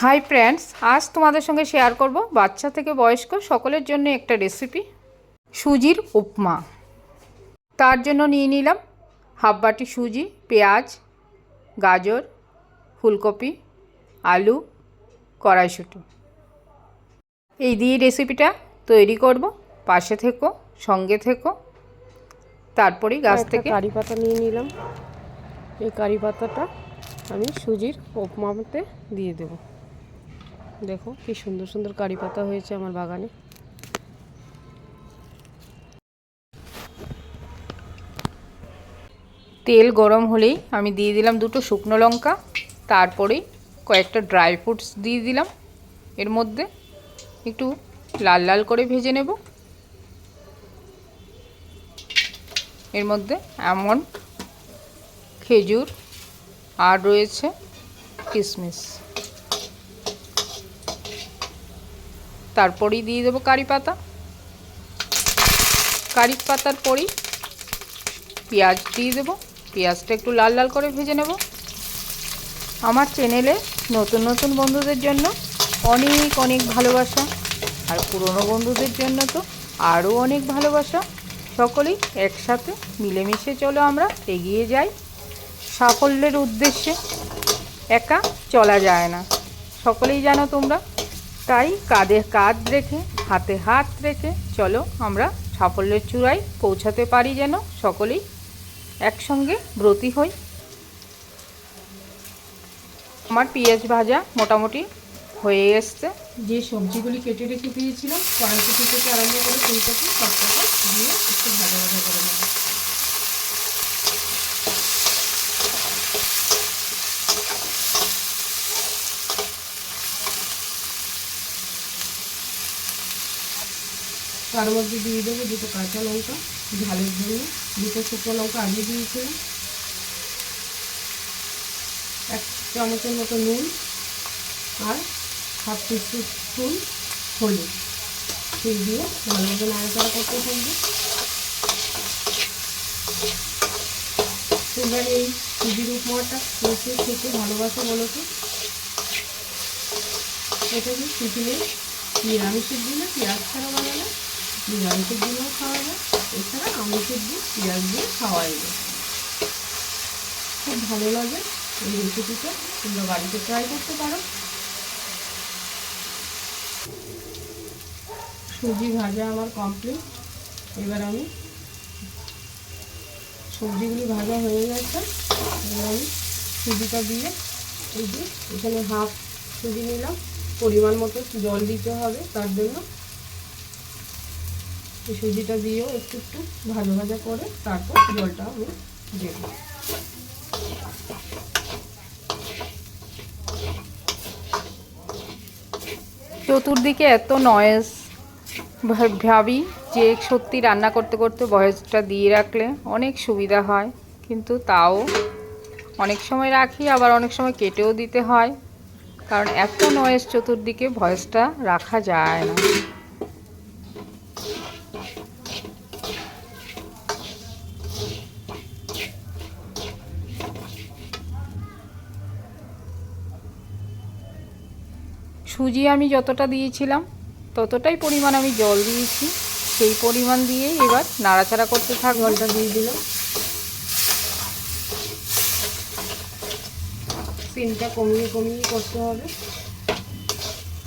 Hi friends, আজ তোমাদের সঙ্গে শেয়ার করব বাচ্চা থেকে বয়স্ক সকলের জন্য একটা রেসিপি, সুজির উপমা। তার জন্য নিয়ে নিলাম হাফ বাটি সুজি, পেঁয়াজ, গাজর, ফুলকপি, আলু, কড়াইশুঁটি। এই দিয়ে রেসিপিটা তৈরি করব। পাশে থেকো, সঙ্গে থেকো। তারপরেই গাছ থেকে কারি পাতা নিয়ে নিলাম। এই কারি পাতাটা আমি সুজির উপমাতে দিয়ে দেব। দেখো কি সুন্দর সুন্দর কারি পাতা হয়েছে আমার বাগানে। তেল গরম হলেই আমি দিয়ে দিলাম দুটো শুকনো লঙ্কা, তারপরেই কয়েকটা ড্রাই ফ্রুটস দিয়ে দিলাম। এর মধ্যে একটু লাল লাল করে ভেজে নেব। এর মধ্যে আমন্ড, খেজুর আর রয়েছে কিশমিশ। তারপরেই দিয়ে দেবো কারি পাতা। কারি পাতার পরেই পেঁয়াজ দিয়ে দেবো। পেঁয়াজটা একটু লাল লাল করে ভেজে নেব। আমার চ্যানেলে নতুন নতুন বন্ধুদের জন্য অনেক অনেক ভালোবাসা, আর পুরনো বন্ধুদের জন্য তো আরও অনেক ভালোবাসা। সকলেই একসাথে মিলেমিশে চলো আমরা এগিয়ে যাই সাফল্যের উদ্দেশ্যে। একা চলা যায় না, সকলেই জানো তোমরা। তাই কাঁধে কাঁধ রেখে, হাতে হাত রেখে চলো আমরা সাফল্যের চূড়ায় পৌঁছাতে পারি, যেন সকলেই একসঙ্গে ব্রতী হই। আমার পেঁয়াজ ভাজা মোটামুটি হয়ে এসছে। যে সবজিগুলি কেটে রেখে দিয়েছিলাম, কড়াইশুঁটি থেকে আরম্ভ করে ফুলকপি সবটাকে দিয়ে একটু ভাজা ভাজা করে নেব। তার মধ্যে দিয়ে দেবো দুটো কাঁচা লঙ্কা ঝালের জন্য, দুটো শুকনো লঙ্কা আগে দিয়েছিলাম, এক চামচের মতো নুন আর হাফ টিস্পুন হলুদ। সেই দিয়ে ভালো মতো নাড়াচাড়া করতে থাকবে। তোমরা এই সুজির উপমাটা খেতে খেতে ভালোবাসো বলো তো? এটা কি টিফিনে নিরামিষের দিনে পেঁয়াজ ছাড়া বানালে নিরামিষের দিনেও খাওয়া যায়, এছাড়া আমিষের দিন পেঁয়াজ দিয়ে খাওয়াই যায়। খুব ভালো লাগে এই রেসিপিটা, তোমরা বাড়িতে ট্রাই করতে পারো। সুজি ভাজা আমার কমপ্লিট। এবার আমি সবজিগুলি ভাজা হয়ে গেছে। এবার আমি সুজিটা দিয়ে, এই যে এখানে হাফ সুজি নিলাম, পরিমাণ মতো জল দিতে হবে। তার জন্য এই সুজিটা দিয়েও একটু একটু ভাজা ভাজা করে তারপর জলটা আমি দেব। চতুর্দিকে এত নয়েজ, ভাবি যে সত্যি রান্না করতে করতে ভয়েসটা দিয়ে রাখলে অনেক সুবিধা হয়, কিন্তু তাও অনেক সময় রাখি, আবার অনেক সময় কেটেও দিতে হয়, কারণ এত নয়েজ চতুর্দিকে ভয়েসটা রাখা যায় না। সুজি আমি যতটা দিয়েছিলাম ততটাই পরিমাণ আমি জল দিয়েছি। সেই পরিমাণ দিয়েই এবার নাড়াচাড়া করতে থাক। জলটা দিয়ে দিলাম। সিমটা কমিয়ে কমিয়ে করতে হবে,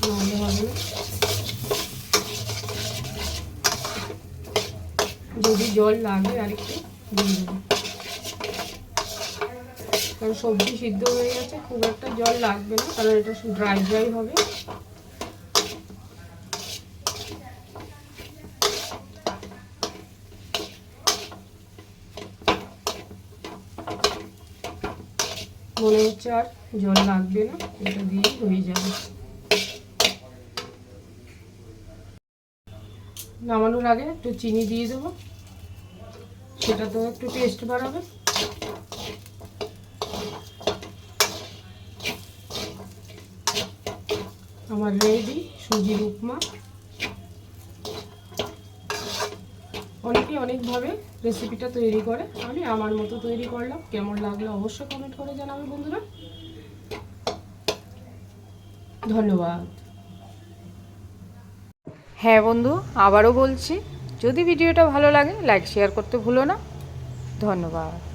নাহলে হবে না। যদি জল লাগে আরেকটু দিয়ে দেবো, কারণ সবজি সিদ্ধ হয়ে গেছে, খুব একটা জল লাগবে না, কারণ এটা ড্রাই ড্রাই হবে। মনে হচ্ছে আর জল লাগবে না, এটা দিয়ে হয়ে যাবে। নামানোর আগে একটু চিনি দিয়ে দেবো, সেটা তো একটু টেস্ট বাড়াবে। আমার রেডি সুজির উপমা। অনেকে অনেকভাবে রেসিপিটা তৈরি করে, আমি আমার মতো তৈরি করলাম। কেমন লাগলো অবশ্যই কমেন্ট করে জানাবে বন্ধুরা। ধন্যবাদ। হ্যাঁ বন্ধু, আবারও বলছি, যদি ভিডিওটা ভালো লাগে লাইক শেয়ার করতে ভুলো না। ধন্যবাদ।